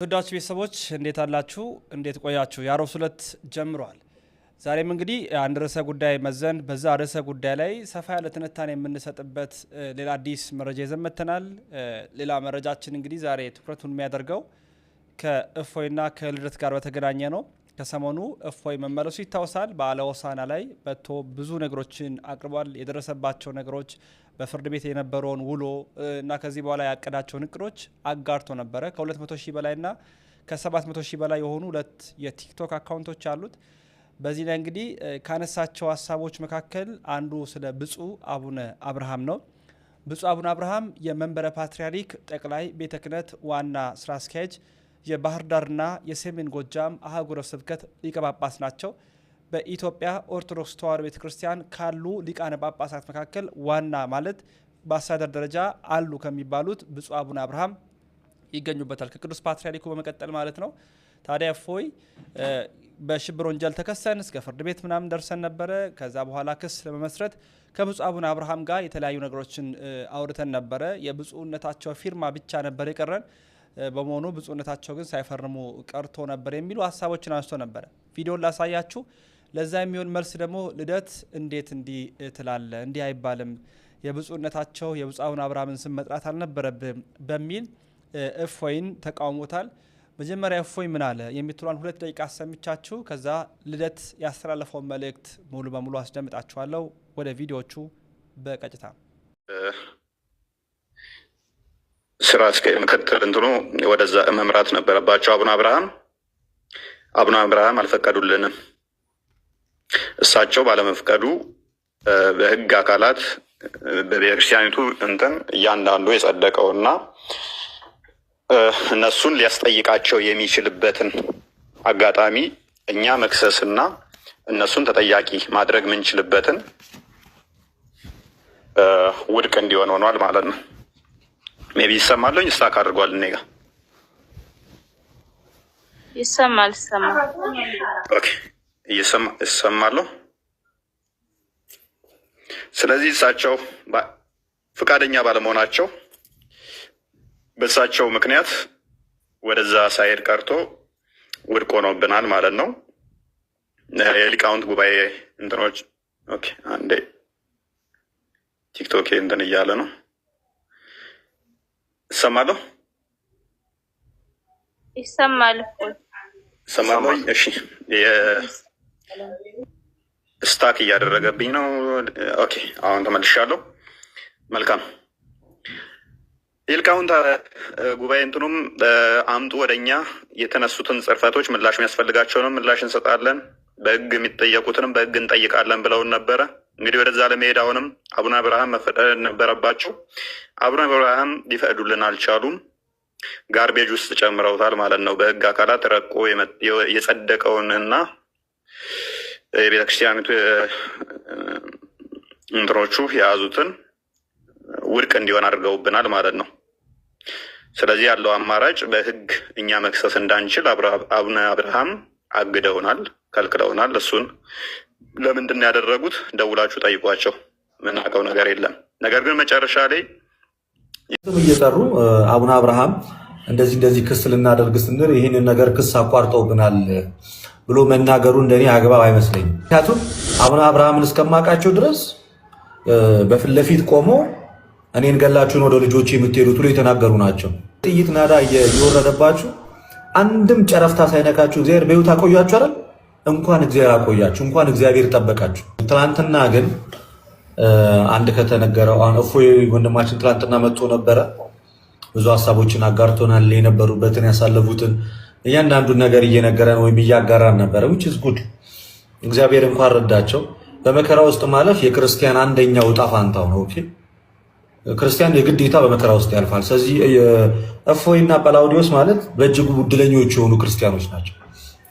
ተወዳጅ ቤተሰቦች እንዴት አላችሁ? እንዴት ቆያችሁ? የአሮስ ሁለት ጀምሯል። ዛሬም እንግዲህ አንድ ርዕሰ ጉዳይ መዘን በዛ ርዕሰ ጉዳይ ላይ ሰፋ ያለ ትንታኔ የምንሰጥበት ሌላ አዲስ መረጃ ይዘን መጥተናል። ሌላ መረጃችን እንግዲህ ዛሬ ትኩረቱን የሚያደርገው ከእፎይና ከልደት ጋር በተገናኘ ነው። ከሰሞኑ እፎይ መመለሱ ይታወሳል። በዓለ ሆሳዕና ላይ መጥቶ ብዙ ነገሮችን አቅርቧል። የደረሰባቸው ነገሮች፣ በፍርድ ቤት የነበረውን ውሎ እና ከዚህ በኋላ ያቀዳቸውን እቅዶች አጋርቶ ነበረ። ከ200 ሺህ በላይና ከ700 ሺህ በላይ የሆኑ ሁለት የቲክቶክ አካውንቶች አሉት። በዚህ ላይ እንግዲህ ካነሳቸው ሀሳቦች መካከል አንዱ ስለ ብፁዕ አቡነ አብርሃም ነው። ብፁዕ አቡነ አብርሃም የመንበረ ፓትርያርክ ጠቅላይ ቤተ ክህነት ዋና ስራ አስኪያጅ፣ የባህር ዳርና የሰሜን ጎጃም አህጉረ ስብከት ሊቀ ጳጳስ ናቸው። በኢትዮጵያ ኦርቶዶክስ ተዋሕዶ ቤተ ክርስቲያን ካሉ ሊቃነ ጳጳሳት መካከል ዋና ማለት በአስተዳደር ደረጃ አሉ ከሚባሉት ብፁዕ አቡነ አብርሃም ይገኙበታል። ከቅዱስ ፓትርያርኩ በመቀጠል ማለት ነው። ታዲያ እፎይ በሽብር ወንጀል ተከሰን እስከ ፍርድ ቤት ምናምን ደርሰን ነበረ። ከዛ በኋላ ክስ ለመመስረት ከብፁዕ አቡነ አብርሃም ጋር የተለያዩ ነገሮችን አውርተን ነበረ። የብፁዕነታቸው ፊርማ ብቻ ነበር የቀረን። በመሆኑ ብፁዕነታቸው ግን ሳይፈርሙ ቀርቶ ነበር የሚሉ ሀሳቦችን አንስቶ ነበረ። ቪዲዮን ላሳያችሁ። ለዛ የሚሆን መልስ ደግሞ ልደት እንዴት እንዲህ ትላለ? እንዲህ አይባልም፣ የብፁዕነታቸው የብፁዕ አቡነ አብርሃምን ስም መጥራት አልነበረብም በሚል እፎይን ተቃውሞታል። መጀመሪያ እፎይ ምን አለ የሚትሏን 2 ደቂቃ አሰምቻችሁ ከዛ ልደት ያስተላለፈውን መልእክት ሙሉ በሙሉ አስደምጣችኋለሁ። ወደ ቪዲዮቹ በቀጥታ ስርዓት ምክትል እንትኑ ወደዛ መምራት ነበረባቸው። አቡነ አብርሃም አልፈቀዱልንም። እሳቸው ባለመፍቀዱ በህግ አካላት በቤተክርስቲያኒቱ እንትን እያንዳንዱ የጸደቀውና እነሱን ሊያስጠይቃቸው የሚችልበትን አጋጣሚ እኛ መክሰስና እነሱን ተጠያቂ ማድረግ ምንችልበትን ውድቅ እንዲሆን ሆኗል ማለት ነው። ሜቢ ይሰማለኝ ስታክ አድርጓል። እኔ ጋር ይሰማል። ኦኬ ይሰማለሁ። ስለዚህ እሳቸው ፍቃደኛ ባለመሆናቸው በእሳቸው ምክንያት ወደዛ ሳይሄድ ቀርቶ ውድቅ ሆኖብናል ማለት ነው። የሊቃውንት ጉባኤ እንትኖች ኦኬ፣ አንዴ ቲክቶክ እንትን እያለ ነው። ይሰማለሁ። ይሰማል። እሺ፣ ስታክ እያደረገብኝ ነው። ኦኬ፣ አሁን ተመልሻለሁ። መልካም። የሊቃውንት ጉባኤ እንትኑም አምጡ ወደኛ የተነሱትን ጽርፈቶች ምላሽ የሚያስፈልጋቸውንም ምላሽ እንሰጣለን፣ በህግ የሚጠየቁትንም በህግ እንጠይቃለን ብለውን ነበረ። እንግዲህ ወደዛ ለመሄድ አሁንም አቡነ አብርሃም መፈቀድ ነበረባቸው። አቡነ አብርሃም ሊፈቅዱልን አልቻሉም። ጋርቤጅ ውስጥ ጨምረውታል ማለት ነው። በህግ አካላት ረቆ የጸደቀውንና የቤተክርስቲያኒቱ እንትኖቹ የያዙትን ውድቅ እንዲሆን አድርገውብናል ማለት ነው። ስለዚህ ያለው አማራጭ በህግ እኛ መክሰስ እንዳንችል አቡነ አብርሃም አግደውናል፣ ከልክለውናል። እሱን ለምንድን ያደረጉት ደውላችሁ ጠይቋቸው። ምናውቀው ነገር የለም። ነገር ግን መጨረሻ ላይ እየጠሩ አቡነ አብርሃም እንደዚህ ክስ ልናደርግ ስንል ይህንን ነገር ክስ አቋርጠውብናል ብሎ መናገሩ እንደኔ አግባብ አይመስለኝም። ምክንያቱም አቡነ አብርሃምን እስከማውቃቸው ድረስ በፊት ለፊት ቆሞ እኔን ገላችሁን ወደ ልጆች የምትሄዱት ብሎ የተናገሩ ናቸው። ጥይት ናዳ እየወረደባችሁ አንድም ጨረፍታ ሳይነካችሁ እግዚአብሔር በሕይወት አቆያችሁ አይደል? እንኳን እግዚአብሔር አቆያችሁ፣ እንኳን እግዚአብሔር ጠበቃችሁ። ትናንትና ግን አንድ ከተነገረው እፎይ ወንድማችን ትናንትና መጥቶ ነበረ። ብዙ ሀሳቦችን አጋርቶናል። የነበሩበትን ያሳለፉትን እያንዳንዱን ነገር እየነገረን ወይም እያጋራን ነበረ። which is good። እግዚአብሔር እንኳን ረዳቸው። በመከራ ውስጥ ማለፍ የክርስቲያን አንደኛው ዕጣ ፋንታው ነው። ኦኬ፣ ክርስቲያን የግዴታ በመከራ ውስጥ ያልፋል። ስለዚህ እፎይና ጳላውዲዮስ ማለት በእጅጉ እድለኞች የሆኑ ክርስቲያኖች ናቸው።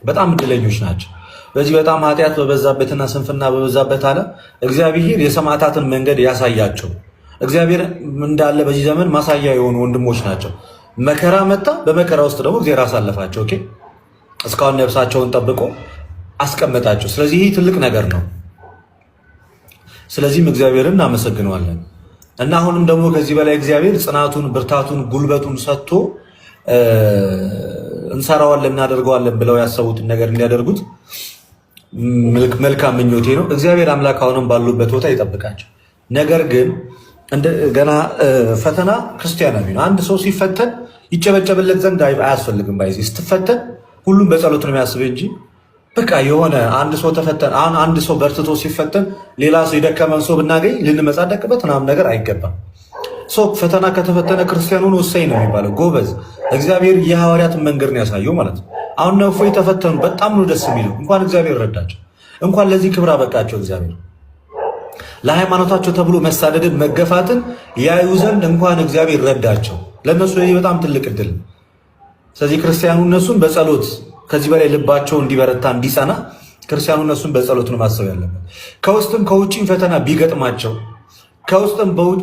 በጣም እድለኞች ናቸው። በዚህ በጣም ኃጢአት በበዛበትና ስንፍና በበዛበት ዓለም እግዚአብሔር የሰማዕታትን መንገድ ያሳያቸው። እግዚአብሔር እንዳለ በዚህ ዘመን ማሳያ የሆኑ ወንድሞች ናቸው። መከራ መጣ፣ በመከራ ውስጥ ደግሞ እግዚአብሔር አሳለፋቸው። ኦኬ፣ እስካሁን ነፍሳቸውን ጠብቆ አስቀመጣቸው። ስለዚህ ይህ ትልቅ ነገር ነው። ስለዚህም እግዚአብሔርን እናመሰግነዋለን። እና አሁንም ደግሞ ከዚህ በላይ እግዚአብሔር ጽናቱን፣ ብርታቱን፣ ጉልበቱን ሰጥቶ እንሰራዋለን እናደርገዋለን ብለው ያሰቡትን ነገር እንዲያደርጉት መልካም ምኞቴ ነው። እግዚአብሔር አምላክ አሁንም ባሉበት ቦታ ይጠብቃቸው። ነገር ግን ገና ፈተና ክርስቲያናዊ ነው። አንድ ሰው ሲፈተን ይጨበጨብለት ዘንድ አያስፈልግም። ባይዚ ስትፈተን ሁሉም በጸሎት ነው የሚያስብ እንጂ በቃ የሆነ አንድ ሰው ተፈተን አንድ ሰው በርትቶ ሲፈተን ሌላ ሰው የደከመን ሰው ብናገኝ ልንመጻደቅበት ምናምን ነገር አይገባም። ሰው ፈተና ከተፈተነ ክርስቲያኑን ወሳኝ ነው የሚባለው ጎበዝ። እግዚአብሔር የሐዋርያትን መንገድ ነው ያሳየው ማለት ነው። አሁን ነው እፎይ ተፈተኑ፣ በጣም ነው ደስ የሚለው። እንኳን እግዚአብሔር ረዳቸው፣ እንኳን ለዚህ ክብር አበቃቸው። እግዚአብሔር ለሃይማኖታቸው ተብሎ መሳደድን መገፋትን ያዩ ዘንድ እንኳን እግዚአብሔር ረዳቸው። ለነሱ ይሄ በጣም ትልቅ እድል። ስለዚህ ክርስቲያኑ እነሱን በጸሎት ከዚህ በላይ ልባቸው እንዲበረታ እንዲጸና ክርስቲያኑ እነሱን በጸሎት ነው ማሰብ ያለበት። ከውስጥም ከውጭም ፈተና ቢገጥማቸው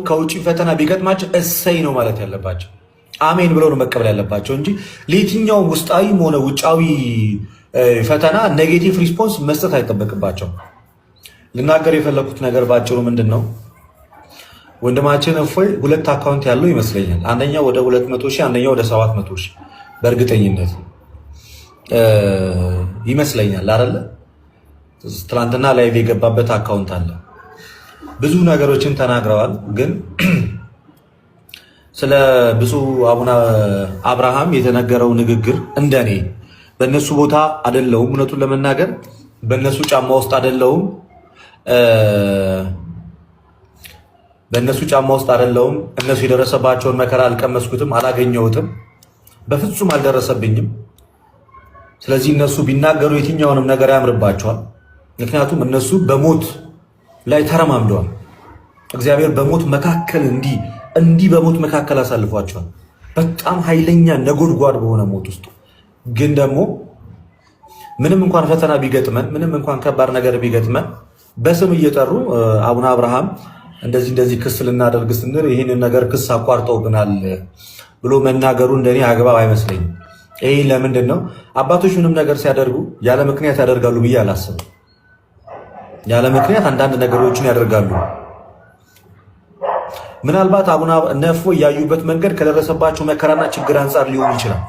ከውጭም ፈተና ቢገጥማቸው እሰይ ነው ማለት ያለባቸው። አሜን ብለው ነው መቀበል ያለባቸው እንጂ ለየትኛውም ውስጣዊም ሆነ ውጫዊ ፈተና ኔጌቲቭ ሪስፖንስ መስጠት አይጠበቅባቸው። ልናገር የፈለኩት ነገር ባጭሩ ምንድን ነው? ወንድማችን እፎይ 2 አካውንት ያለው ይመስለኛል። አንደኛው ወደ 200,000 አንደኛው ወደ 700,000 በእርግጠኝነት ይመስለኛል አይደለ? ትናንትና ላይቭ የገባበት አካውንት አለ። ብዙ ነገሮችን ተናግረዋል። ግን ስለ ብፁዕ አቡነ አብርሃም የተነገረው ንግግር እንደኔ በእነሱ ቦታ አይደለሁም። እውነቱን ለመናገር በእነሱ ጫማ ውስጥ አይደለሁም። እነሱ የደረሰባቸውን መከራ አልቀመስኩትም፣ አላገኘሁትም፣ በፍጹም አልደረሰብኝም። ስለዚህ እነሱ ቢናገሩ የትኛውንም ነገር ያምርባቸዋል። ምክንያቱም እነሱ በሞት ላይ ተረማምደዋል። እግዚአብሔር በሞት መካከል እንዲህ በሞት መካከል አሳልፏቸዋል። በጣም ኃይለኛ ነጎድጓድ በሆነ ሞት ውስጥ ግን ደግሞ ምንም እንኳን ፈተና ቢገጥመን፣ ምንም እንኳን ከባድ ነገር ቢገጥመን በስም እየጠሩ አቡነ አብርሃም እንደዚህ ክስ ልናደርግ ስንል ይህንን ነገር ክስ አቋርጠውብናል ብሎ መናገሩ እንደኔ አግባብ አይመስለኝም። ይህ ለምንድን ነው? አባቶች ምንም ነገር ሲያደርጉ ያለ ምክንያት ያደርጋሉ ብዬ አላስብም። ያለ ምክንያት አንዳንድ ነገሮችን ያደርጋሉ። ምናልባት አቡነ እፎይ ያዩበት መንገድ ከደረሰባቸው መከራና ችግር አንጻር ሊሆን ይችላል።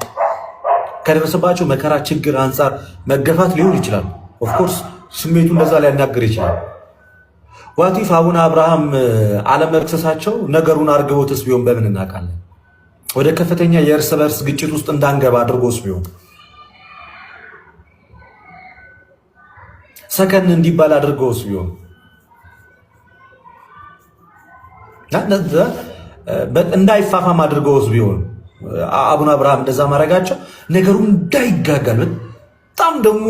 ከደረሰባቸው መከራ፣ ችግር አንጻር መገፋት ሊሆን ይችላል። ኦፍኮርስ ስሜቱ እንደዛ ሊያናግር ይችላል። ዋቲፍ አቡነ አብርሃም አለመክሰሳቸው ነገሩን አርግቦትስ ቢሆን በምን እናውቃለን? ወደ ከፍተኛ የእርስ በርስ ግጭት ውስጥ እንዳንገባ አድርጎስ ቢሆን ሰከን እንዲባል አድርገውስ ቢሆን እንዳይፋፋም አድርገውስ ቢሆን አቡነ አብርሃም እንደዛ ማድረጋቸው ነገሩ እንዳይጋጋል በጣም ደግሞ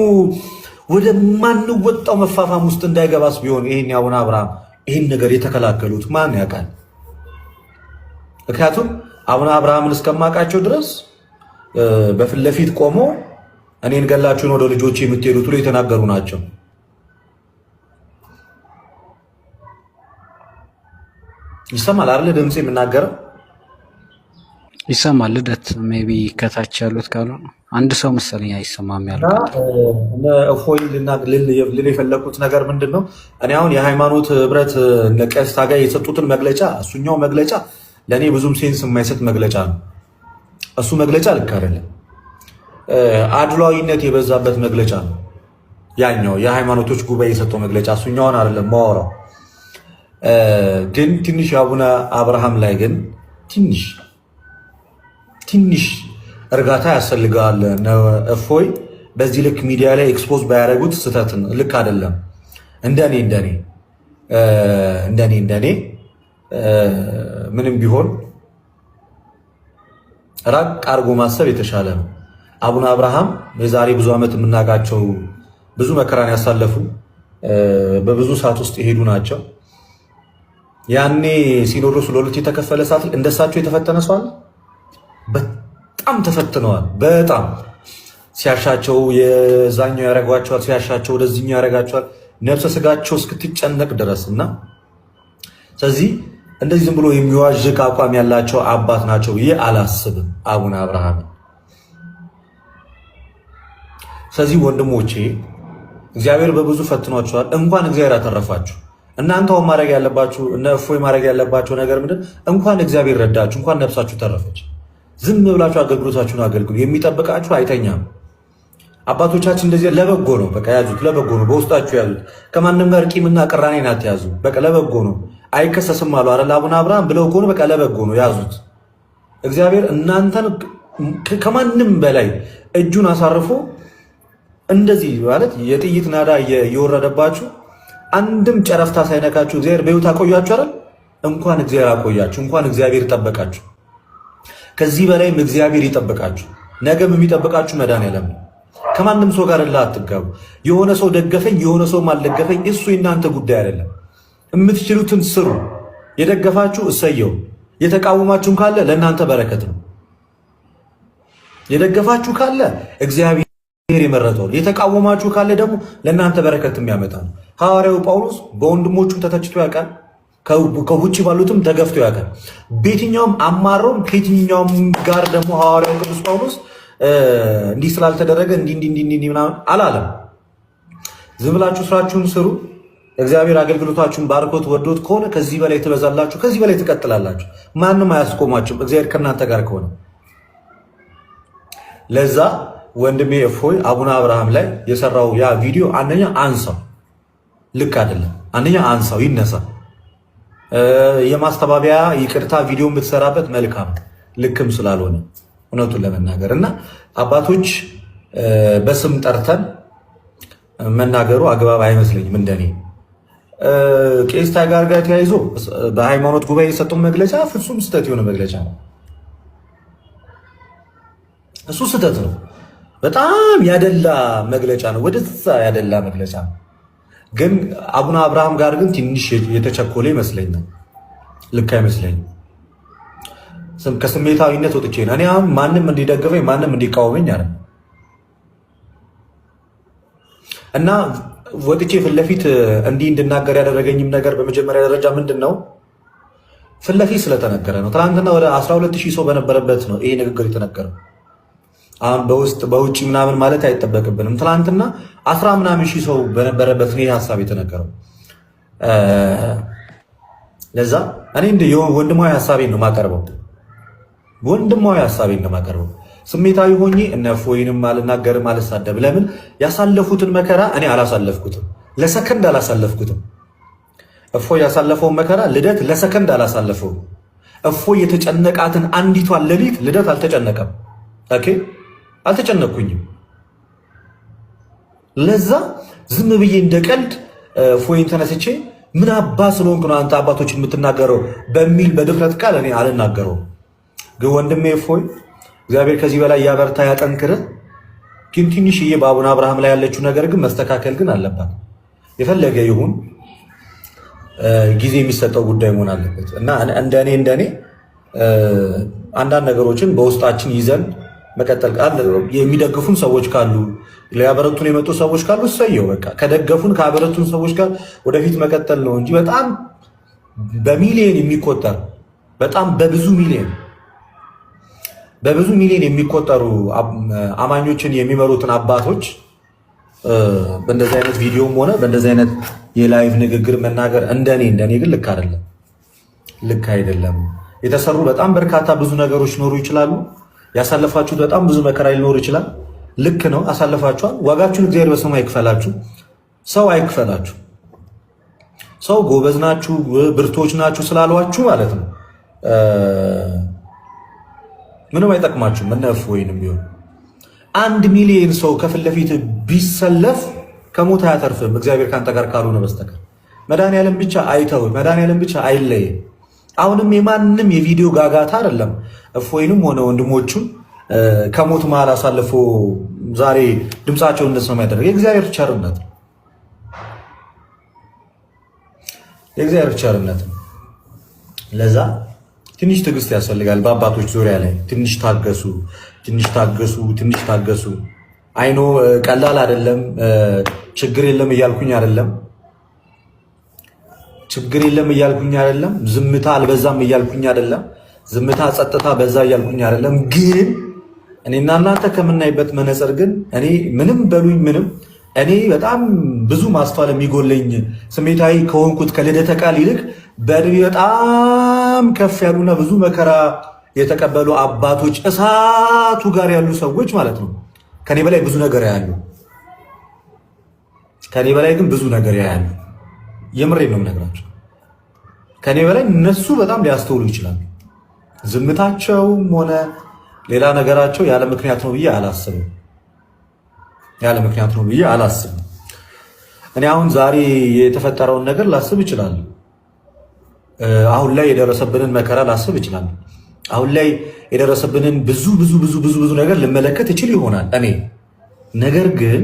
ወደ ማንወጣው መፋፋም ውስጥ እንዳይገባስ ቢሆን ይሄን አቡነ አብርሃም ይሄን ነገር የተከላከሉት ማን ያውቃል? ምክንያቱም አቡነ አብርሃምን እስከማውቃቸው ድረስ በፊት ለፊት ቆሞ እኔን ገላችሁን ወደ ልጆች የምትሄዱት ብሎ የተናገሩ ናቸው። ይሰማል አይደል? ድምጽ የምናገረው ይሰማል። ልደት ሜቢ ከታች ያሉት ካሉ አንድ ሰው መሰለኝ አይሰማም ያለው። እፎይ ልል የፈለኩት ነገር ምንድን ነው? እኔ አሁን የሃይማኖት ህብረት ቄስ ታጋይ የሰጡትን መግለጫ እሱኛው መግለጫ ለእኔ ብዙም ሴንስ የማይሰጥ መግለጫ ነው። እሱ መግለጫ ልክ አይደለም። አድሏዊነት የበዛበት መግለጫ ነው ያኛው የሃይማኖቶች ጉባኤ የሰጠው መግለጫ። እሱኛውን አይደለም ማወራው። ግን ትንሽ የአቡነ አብርሃም ላይ ግን ትንሽ እርጋታ ያስፈልገዋል። እፎይ በዚህ ልክ ሚዲያ ላይ ኤክስፖዝ ባያደረጉት ስህተት ልክ አይደለም። እንደኔ ምንም ቢሆን ራቅ አድርጎ ማሰብ የተሻለ ነው። አቡነ አብርሃም የዛሬ ብዙ ዓመት የምናውቃቸው ብዙ መከራን ያሳለፉ በብዙ ሰዓት ውስጥ የሄዱ ናቸው። ያኔ ሲኖዶሱ ለሁለት የተከፈለ ሰዓት እንደሳቸው የተፈተነ ሰው አለ? በጣም ተፈትነዋል። በጣም ሲያሻቸው የዛኛው ያደርጓቸዋል፣ ሲያሻቸው ወደዚህኛው ያደርጋቸዋል፣ ነፍሰ ስጋቸው እስክትጨነቅ ድረስ እና ስለዚህ እንደዚህ ዝም ብሎ የሚዋዥቅ አቋም ያላቸው አባት ናቸው ብዬ አላስብም አቡነ አብርሃም። ስለዚህ ወንድሞቼ እግዚአብሔር በብዙ ፈትኗቸዋል። እንኳን እግዚአብሔር አተረፋችሁ። እናንተው ማድረግ ያለባችሁ እነ እፎይ ማድረግ ያለባቸው ነገር ምንድን? እንኳን እግዚአብሔር ረዳችሁ፣ እንኳን ነፍሳችሁ ተረፈች። ዝም ብላችሁ አገልግሎታችሁን አገልግሉ። የሚጠብቃችሁ አይተኛም። አባቶቻችን እንደዚህ ለበጎ ነው። በቃ ያዙት፣ ለበጎ ነው። በውስጣችሁ ያዙት። ከማንም ጋር ቂምና ቅራኔን አትያዙ። በቃ ለበጎ ነው። አይከሰስም አሉ አይደል አቡነ አብርሃም ብለው ከሆነ በቃ ለበጎ ነው። ያዙት። እግዚአብሔር እናንተን ከማንም በላይ እጁን አሳርፎ እንደዚህ ማለት የጥይት ናዳ እየወረደባችሁ አንድም ጨረፍታ ሳይነካችሁ እግዚአብሔር በሕይወት አቆያችሁ አይደል? እንኳን እግዚአብሔር አቆያችሁ፣ እንኳን እግዚአብሔር ጠበቃችሁ። ከዚህ በላይም እግዚአብሔር ይጠብቃችሁ። ነገም የሚጠብቃችሁ መድኃኒዓለም ነው። ከማንም ሰው ጋር አትጋቡ። የሆነ ሰው ደገፈኝ የሆነ ሰው አልደገፈኝ እሱ የእናንተ ጉዳይ አይደለም። የምትችሉትን ስሩ። የደገፋችሁ እሰየው፣ የተቃወማችሁም ካለ ለእናንተ በረከት ነው። የደገፋችሁ ካለ እግዚአብሔር የመረጠው፣ የተቃወማችሁ ካለ ደግሞ ለእናንተ በረከት የሚያመጣ ነው። ሐዋርያው ጳውሎስ በወንድሞቹም ተተችቶ ያውቃል፣ ከውጭ ባሉትም ተገፍቶ ያውቃል። በየትኛውም አማረውም ከየትኛውም ጋር ደግሞ ሐዋርያው ቅዱስ ጳውሎስ እንዲህ ስላልተደረገ እንዲህ ምናምን አላለም። ዝም ብላችሁ ስራችሁን ስሩ። እግዚአብሔር አገልግሎታችሁን ባርኮት ወዶት ከሆነ ከዚህ በላይ ትበዛላችሁ፣ ከዚህ በላይ ትቀጥላላችሁ። ማንም አያስቆማችሁም እግዚአብሔር ከእናንተ ጋር ከሆነ። ለዛ ወንድሜ እፎይ አቡነ አብርሃም ላይ የሰራው ያ ቪዲዮ አንደኛ አንሳው፣ ልክ አይደለም። አንደኛ አንሳው፣ ይነሳ። የማስተባበያ ይቅርታ ቪዲዮ የምትሰራበት መልካም፣ ልክም ስላልሆነ እውነቱን ለመናገር እና አባቶች በስም ጠርተን መናገሩ አግባብ አይመስለኝም። እንደኔ ቄስ ታጋር ጋር ተያይዞ በሃይማኖት ጉባኤ የሰጠው መግለጫ ፍጹም ስህተት የሆነ መግለጫ ነው። እሱ ስህተት ነው። በጣም ያደላ መግለጫ ነው። ወደዛ ያደላ መግለጫ ነው። ግን አቡነ አብርሃም ጋር ግን ትንሽ የተቸኮለ ይመስለኛል። ልክ አይመስለኝም። ከስሜታዊነት ወጥቼ ነው። እኔ አሁን ማንም እንዲደግፈኝ ማንም እንዲቃወመኝ አይደል እና ወጥቼ ፊት ለፊት እንዲህ እንድናገር ያደረገኝም ነገር በመጀመሪያ ደረጃ ምንድን ነው? ፊት ለፊት ስለተነገረ ነው። ትናንትና ወደ 12000 ሰው በነበረበት ነው ይሄ ንግግር የተነገረው። አሁን በውስጥ በውጭ ምናምን ማለት አይጠበቅብንም። ትናንትና 10 ምናምን ሺህ ሰው በነበረበት ነው ይሄ ሀሳብ የተነገረው። ለዛ እኔ እንደ ወንድማዊ ሀሳቤን ነው የማቀርበው። ወንድማዊ ሀሳቤን ነው የማቀርበው። ስሜታዊ ሆኜ እነ እፎይንም አልናገርም፣ አልሳደብ። ለምን ያሳለፉትን መከራ እኔ አላሳለፍኩትም፣ ለሰከንድ አላሳለፍኩትም። እፎይ ያሳለፈውን መከራ ልደት ለሰከንድ አላሳለፈውም። እፎይ የተጨነቃትን አንዲቷን ሌሊት ልደት አልተጨነቀም። ኦኬ አልተጨነቅኩኝም። ለዛ ዝም ብዬ እንደ ቀልድ እፎይን ተነስቼ ምን አባ ስለሆንክ ነው አንተ አባቶችን የምትናገረው በሚል በድፍረት ቃል እኔ አልናገረውም። ግን ወንድሜ እፎይ እግዚአብሔር ከዚህ በላይ ያበርታ ያጠንክርህ። ግን ትንሽዬ በአቡነ አብርሃም ላይ ያለችው ነገር ግን መስተካከል ግን አለባት። የፈለገ ይሁን ጊዜ የሚሰጠው ጉዳይ መሆን አለበት እና እንደኔ አንዳንድ ነገሮችን በውስጣችን ይዘን መቀጠል የሚደግፉን ሰዎች ካሉ ሊያበረቱን የመጡ ሰዎች ካሉ እሰየው። በቃ ከደገፉን ካበረቱን ሰዎች ጋር ወደፊት መቀጠል ነው እንጂ በጣም በሚሊዮን የሚቆጠር በጣም በብዙ ሚሊዮን የሚቆጠሩ አማኞችን የሚመሩትን አባቶች በእንደዚህ አይነት ቪዲዮም ሆነ በእንደዚህ አይነት የላይቭ ንግግር መናገር እንደኔ ግን ልክ አይደለም። የተሰሩ በጣም በርካታ ብዙ ነገሮች ሊኖሩ ይችላሉ። ያሳለፋችሁት በጣም ብዙ መከራ ሊኖር ይችላል። ልክ ነው፣ አሳልፋችኋል። ዋጋችሁን እግዚአብሔር በሰማይ ይክፈላችሁ፣ ሰው አይክፈላችሁ። ሰው ጎበዝ ናችሁ ብርቶች ናችሁ ስላሏችሁ ማለት ነው ምንም አይጠቅማችሁም። እነ እፎይንም ቢሆን 1 ሚሊዮን ሰው ከፊት ለፊት ቢሰለፍ ከሞት አያተርፍም እግዚአብሔር ካንተ ጋር ካልሆነ በስተቀር። መድኃኒዓለም ብቻ አይተው፣ መድኃኒዓለም ብቻ አይለይም። አሁንም የማንም የቪዲዮ ጋጋታ አይደለም እፎይንም ሆነ ወንድሞቹን ከሞት መሃል አሳልፎ ዛሬ ድምፃቸውን እንደሰማ ያደረገ የእግዚአብሔር ቸርነት ነው። የእግዚአብሔር ቸርነት ነው። ለዛ ትንሽ ትዕግስት ያስፈልጋል። በአባቶች ዙሪያ ላይ ትንሽ ታገሱ። አይኖ ቀላል አይደለም። ችግር የለም እያልኩኝ አይደለም። ዝምታ አልበዛም እያልኩኝ አይደለም። ዝምታ ጸጥታ በዛ እያልኩኝ አይደለም። ግን እኔና እናንተ ከምናይበት መነጽር ግን እኔ ምንም በሉኝ ምንም እኔ በጣም ብዙ ማስተዋል የሚጎለኝ ስሜታዊ ከሆንኩት ከልደተ ቃል ይልቅ በእድሜ በጣም ከፍ ያሉና ብዙ መከራ የተቀበሉ አባቶች እሳቱ ጋር ያሉ ሰዎች ማለት ነው ከኔ በላይ ብዙ ነገር ያያሉ። ከኔ በላይ ግን ብዙ ነገር ያያሉ። የምሬን ነው የምነግራቸው። ከኔ በላይ እነሱ በጣም ሊያስተውሉ ይችላሉ። ዝምታቸውም ሆነ ሌላ ነገራቸው ያለ ምክንያት ነው ብዬ አላስብም። ያለ ምክንያት ነው ብዬ አላስብም። እኔ አሁን ዛሬ የተፈጠረውን ነገር ላስብ እችላለሁ። አሁን ላይ የደረሰብንን መከራ ላስብ እችላለሁ። አሁን ላይ የደረሰብንን ብዙ ነገር ልመለከት እችል ይሆናል እኔ። ነገር ግን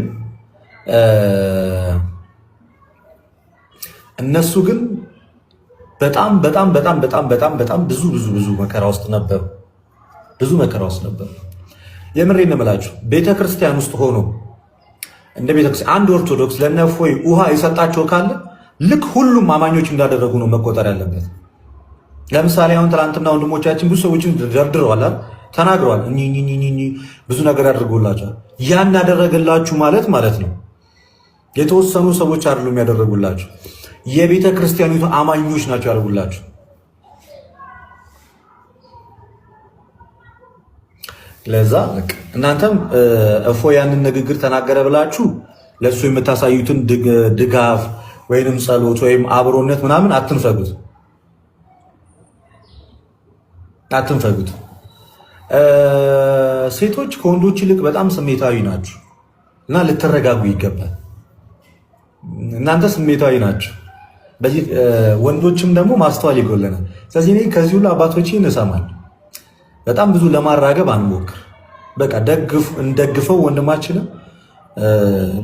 እነሱ ግን በጣም ብዙ መከራ ውስጥ ነበሩ። ብዙ መከራ ውስጥ ነበሩ። የምሬን ነው የምላችሁ። ቤተክርስቲያን ውስጥ ሆኖ እንደ ቤተክርስቲያን አንድ ኦርቶዶክስ ለነፎይ ውሃ የሰጣቸው ካለ ልክ ሁሉም አማኞች እንዳደረጉ ነው መቆጠር ያለበት። ለምሳሌ አሁን ትናንትና ወንድሞቻችን ብዙ ሰዎችን ደርድረዋል፣ ተናግረዋል፣ ብዙ ነገር ያደርጉላቸዋል። ያን ያደረገላችሁ ማለት ነው የተወሰኑ ሰዎች አይደሉም ያደረጉላችሁ፣ የቤተ ክርስቲያኒቱ አማኞች ናቸው ያደርጉላችሁ። ለዛ እናንተም እፎይ ያንን ንግግር ተናገረ ብላችሁ ለሱ የምታሳዩትን ድጋፍ ወይንም ጸሎት ወይም አብሮነት ምናምን አትንፈጉት። ሴቶች ከወንዶች ይልቅ በጣም ስሜታዊ ናችሁ እና ልትረጋጉ ይገባል። እናንተ ስሜታዊ ናችሁ፣ በዚህ ወንዶችም ደግሞ ማስተዋል ይጎለናል። ስለዚህ እኔ ከዚህ ሁሉ አባቶችን እሰማለሁ። በጣም ብዙ ለማራገብ አንሞክር። በቃ እንደግፈው ወንድማችንም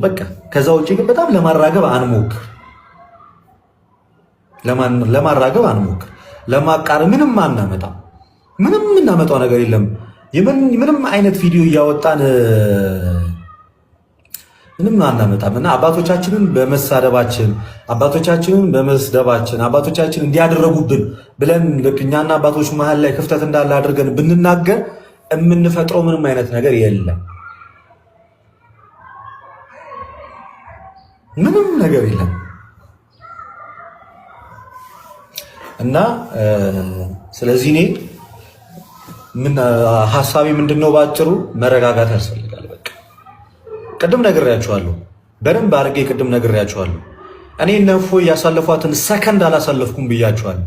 በቃ። ከዛ ውጭ ግን በጣም ለማራገብ አንሞክር። ለማቃር ምንም አናመጣም። ምንም እናመጣው ነገር የለም። ምንም አይነት ቪዲዮ እያወጣን ምንም አናመጣም እና አባቶቻችንን በመሳደባችን አባቶቻችን እንዲያደረጉብን ብለን ልክ እኛና አባቶች መሀል ላይ ክፍተት እንዳለ አድርገን ብንናገር የምንፈጥረው ምንም አይነት ነገር የለም። ምንም ነገር የለም እና ስለዚህ እኔ ሀሳቤ ምንድነው? ባጭሩ መረጋጋት ያስፈልጋል። በቃ ቅድም ነግሬያችኋለሁ፣ በደንብ አድርጌ ቅድም ነግሬያችኋለሁ። እኔ እነ እፎይ ያሳለፏትን ሰከንድ አላሳለፍኩም ብያችኋለሁ።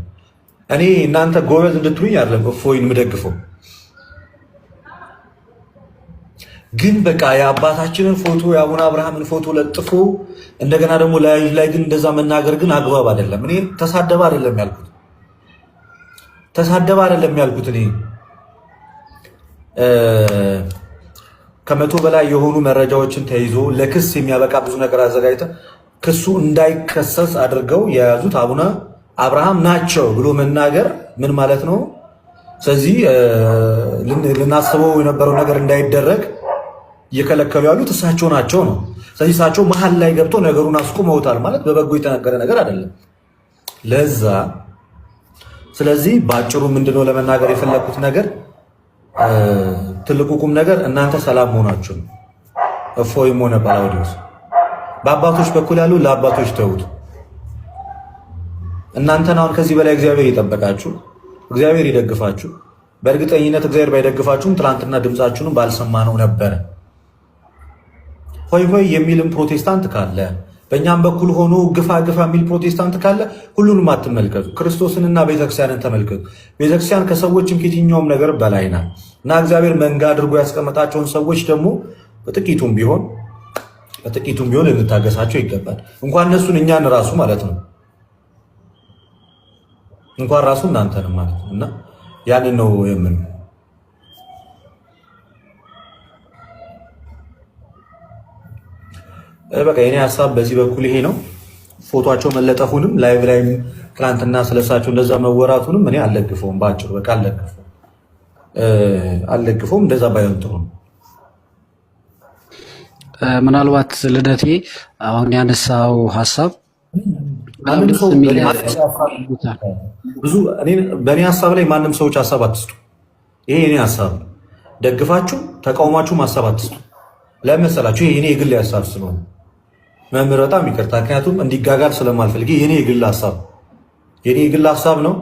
እኔ እናንተ ጎበዝ እንድትሉኝ አይደለም እፎይን የምደግፈው፣ ግን በቃ የአባታችንን ፎቶ የአቡነ አብርሃምን ፎቶ ለጥፎ እንደገና ደግሞ ላይ ግን እንደዛ መናገር ግን አግባብ አይደለም። እኔ ተሳደበ አይደለም ያልኩት እኔ ከመቶ በላይ የሆኑ መረጃዎችን ተይዞ ለክስ የሚያበቃ ብዙ ነገር አዘጋጅተ ክሱ እንዳይከሰስ አድርገው የያዙት አቡነ አብርሃም ናቸው ብሎ መናገር ምን ማለት ነው? ስለዚህ ልናስበው የነበረው ነገር እንዳይደረግ እየከለከሉ ያሉት እሳቸው ናቸው ነው። ስለዚህ እሳቸው መሀል ላይ ገብቶ ነገሩን አስቁመውታል ማለት በበጎ የተነገረ ነገር አይደለም። ለዛ ስለዚህ በአጭሩ ምንድነው ለመናገር የፈለኩት ነገር ትልቁ ቁም ነገር እናንተ ሰላም መሆናችሁ ነው። እፎይም ሆነ ጳላውዲዮስ በአባቶች በኩል ያሉ ለአባቶች ተውት። እናንተን አሁን ከዚህ በላይ እግዚአብሔር ይጠበቃችሁ፣ እግዚአብሔር ይደግፋችሁ። በእርግጠኝነት እግዚአብሔር ባይደግፋችሁም ትናንትና ድምፃችሁንም ባልሰማነው ነበረ። ሆይ ሆይ የሚልም ፕሮቴስታንት ካለ በእኛም በኩል ሆኖ ግፋ የሚል ፕሮቴስታንት ካለ ሁሉንም አትመልከቱ፣ ክርስቶስንና ቤተክርስቲያንን ተመልከቱ። ቤተክርስቲያን ከሰዎችም ከየትኛውም ነገር በላይ ናት እና እግዚአብሔር መንጋ አድርጎ ያስቀመጣቸውን ሰዎች ደግሞ በጥቂቱም ቢሆን ልንታገሳቸው ይገባል። እንኳን እነሱን እኛን ራሱ ማለት ነው፣ እንኳን ራሱ እናንተንም ማለት ነው። እና ያንን ነው የምን በቃ የኔ ሀሳብ በዚህ በኩል ይሄ ነው። ፎቶቸው መለጠፉንም ላይቭ ላይም ትናንትና ስለሳቸው እንደዛ መወራቱንም እኔ አልለግፈውም። ባጭሩ በቃ አልለግፈውም። እንደዛ ባይሆን ጥሩ ነው። ምናልባት ልደቴ አሁን ያነሳው ሀሳብ በእኔ ሀሳብ ላይ ማንም ሰዎች ሀሳብ አትስጡ። ይሄ የኔ ሀሳብ ነው። ደግፋችሁ ተቃውማችሁም ሀሳብ አትስጡ። ለምን መሰላችሁ? ይሄ የኔ የግል ሀሳብ ስለሆነ መምህር በጣም ይቅርታ፣ ምክንያቱም እንዲጋጋል ስለማልፈልግ የኔ የግል ሀሳብ ነው።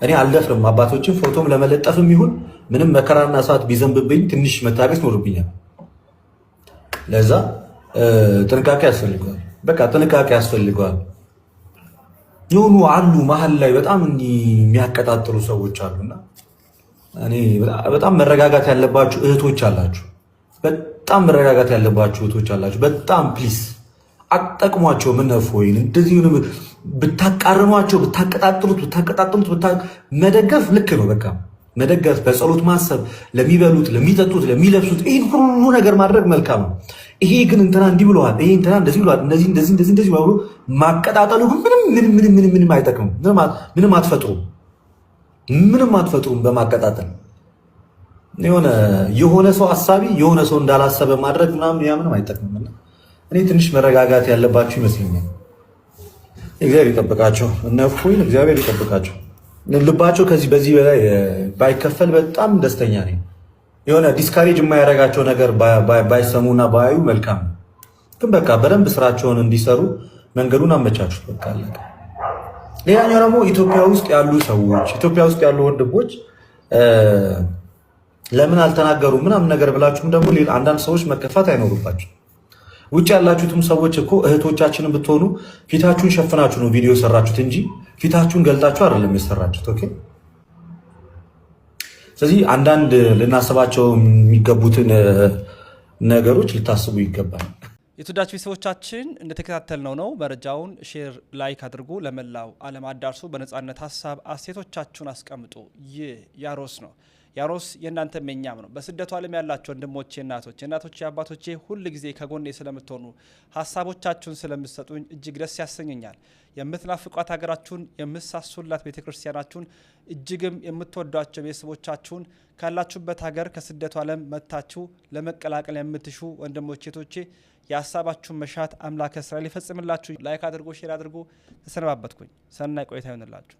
እኔ አልደፍርም። አባቶችን ፎቶም ለመለጠፍም ይሁን ምንም መከራና ሰዓት ቢዘንብብኝ ትንሽ መታገስ ይኖርብኛል። ለዛ ጥንቃቄ ያስፈልገዋል። በቃ ጥንቃቄ ያስፈልገዋል። የሆኑ አሉ መሀል ላይ በጣም የሚያቀጣጥሉ ሰዎች አሉና እኔ በጣም መረጋጋት ያለባችሁ እህቶች አላችሁ። በጣም መረጋጋት ያለባችሁ እህቶች አላችሁ። በጣም ፕሊስ አጠቅሟቸው። ምን ነፎይን እንደዚህ ብታቃርኗቸው ብታቀጣጥሉት መደገፍ ልክ ነው። በቃ መደገፍ፣ በጸሎት ማሰብ፣ ለሚበሉት፣ ለሚጠጡት፣ ለሚለብሱት ይህን ሁሉ ነገር ማድረግ መልካም ነው። ይሄ ግን እንትና እንዲህ ብለዋል፣ ይሄ እንትና እንደዚህ ብለዋል፣ እንደዚህ ብሎ ማቀጣጠሉ ምንም አይጠቅምም። ምንም አትፈጥሩም በማቀጣጠል የሆነ ሰው አሳቢ የሆነ ሰው እንዳላሰበ ማድረግ ምንም አይጠቅምም። እኔ ትንሽ መረጋጋት ያለባችሁ ይመስለኛል። እግዚአብሔር ይጠብቃቸው፣ እነፉኝ እግዚአብሔር ይጠብቃቸው። ልባቸው በዚህ በላይ ባይከፈል በጣም ደስተኛ ነኝ። የሆነ ዲስካሬጅ የማያደርጋቸው ነገር ባይሰሙና ባያዩ መልካም ነው። ግን በቃ በደንብ ስራቸውን እንዲሰሩ መንገዱን አመቻቹት። በቃ አለቀ። ሌላኛው ደግሞ ኢትዮጵያ ውስጥ ያሉ ሰዎች፣ ኢትዮጵያ ውስጥ ያሉ ወንድሞች ለምን አልተናገሩ ምናምን ነገር ብላችሁም ደግሞ አንዳንድ ሰዎች መከፋት አይኖሩባቸው። ውጭ ያላችሁትም ሰዎች እኮ እህቶቻችንን ብትሆኑ ፊታችሁን ሸፍናችሁ ነው ቪዲዮ የሰራችሁት እንጂ ፊታችሁን ገልጣችሁ አይደለም የሰራችሁት። ኦኬ። ስለዚህ አንዳንድ ልናስባቸው የሚገቡትን ነገሮች ልታስቡ ይገባል። የተወዳጅ ቤተሰቦቻችን እንደተከታተልነው ነው። መረጃውን ሼር፣ ላይክ አድርጉ፣ ለመላው ዓለም አዳርሱ። በነጻነት ሀሳብ አስተያየቶቻችሁን አስቀምጡ። ይህ ያሮስ ነው። ያሮስ የእናንተ መኛም ነው። በስደቱ ዓለም ያላችሁ ወንድሞቼ፣ እናቶቼ፣ አባቶቼ ሁል ጊዜ ከጎኔ ስለምትሆኑ ሀሳቦቻችሁን ስለምትሰጡኝ እጅግ ደስ ያሰኘኛል። የምትናፍቋት ሀገራችሁን፣ የምትሳሱላት ቤተክርስቲያናችሁን፣ እጅግም የምትወዷቸው ቤተሰቦቻችሁን ካላችሁበት ሀገር ከስደቱ ዓለም መጥታችሁ ለመቀላቀል የምትሹ ወንድሞቼ፣ እህቶቼ የሀሳባችሁን መሻት አምላከ እስራኤል ይፈጽምላችሁ። ላይክ አድርጎ ሼር አድርጎ ተሰነባበትኩኝ። ሰናይ ቆይታ ይሆንላችሁ።